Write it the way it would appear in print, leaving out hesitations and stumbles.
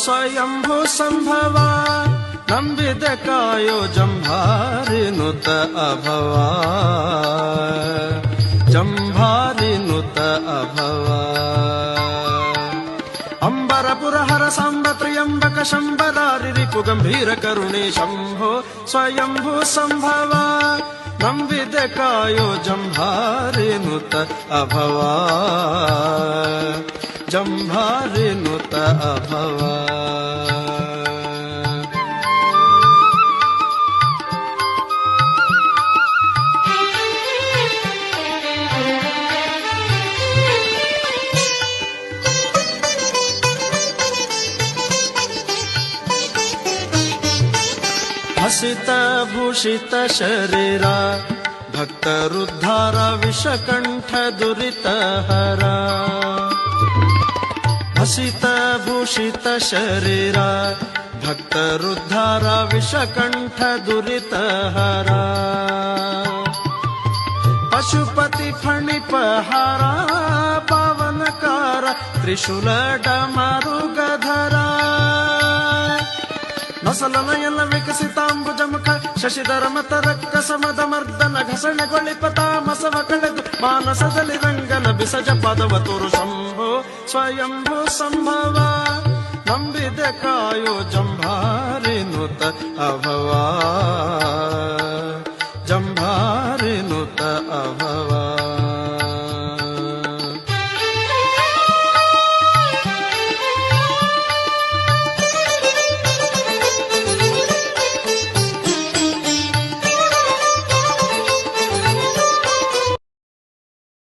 ಸ್ವಯಂಭೂ ಸಂಭವ ನಂಬಿದ ಕಾಯೋ ಜಂಭಾರಿ ನುತ ಅಭವ ಜಂಭಾರಿ ನುತ ಅಭವ ಅಂಬರಪುರ ಹರ ಸಾಂಬ ತ್ರ್ಯಂಬಕ ಶಂಬರಾರಿ ರಿಪು ಗಂಭೀರ ಕರುಣೆ ಶಂಭೋ ಸ್ವಯಂಭೂ ಸಂಭವ ನಂಬಿದ ಕಾಯೋ ಜಂಭಾರಿ ನುತ ಅಭವ ಜಂಭಾರಿ ನುತ ಅಭವ ಹಸಿತ ಭೂಷಿತ ಶರೀರ ಭಕ್ತರುದ್ಧಾರ ವಿಷಕಂಠ ದುರಿತ ಹರ ಹಸಿತ ಭೂಷಿತ ಶರೀರ ಭಕ್ತರುದ್ಧಾರ ವಿಷಕಂಠ ದುರಿತ ಹರ ಪಶುಪತಿ ಫಣಿಪಹಾರ ಪಾವನಕಾರ ತ್ರಿಶೂಲ ಡಮರುಗಧರ ನಸಲನಯನ ವಿಕಸಿತಾಂಬುಜ ಮುಖ ಶಶಿಧರ ಮತ ರಕ್ಕ ಸಮದ ಮರ್ದನ ಘಸಣಗೊಳಿಪ ತಾಮಸವ ಕಳೆದು ಮಾನಸದಲ್ಲಿ ರಂಗನ ಬಿಸಜ ಪದವ ತುರು ಶಂಭೋ ಸ್ವಯಂಭೂ ಸಂಭವ ನಂಬಿದ ಕಾಯೋ ಜಂಭಾರಿ ನುತ ಅಭವ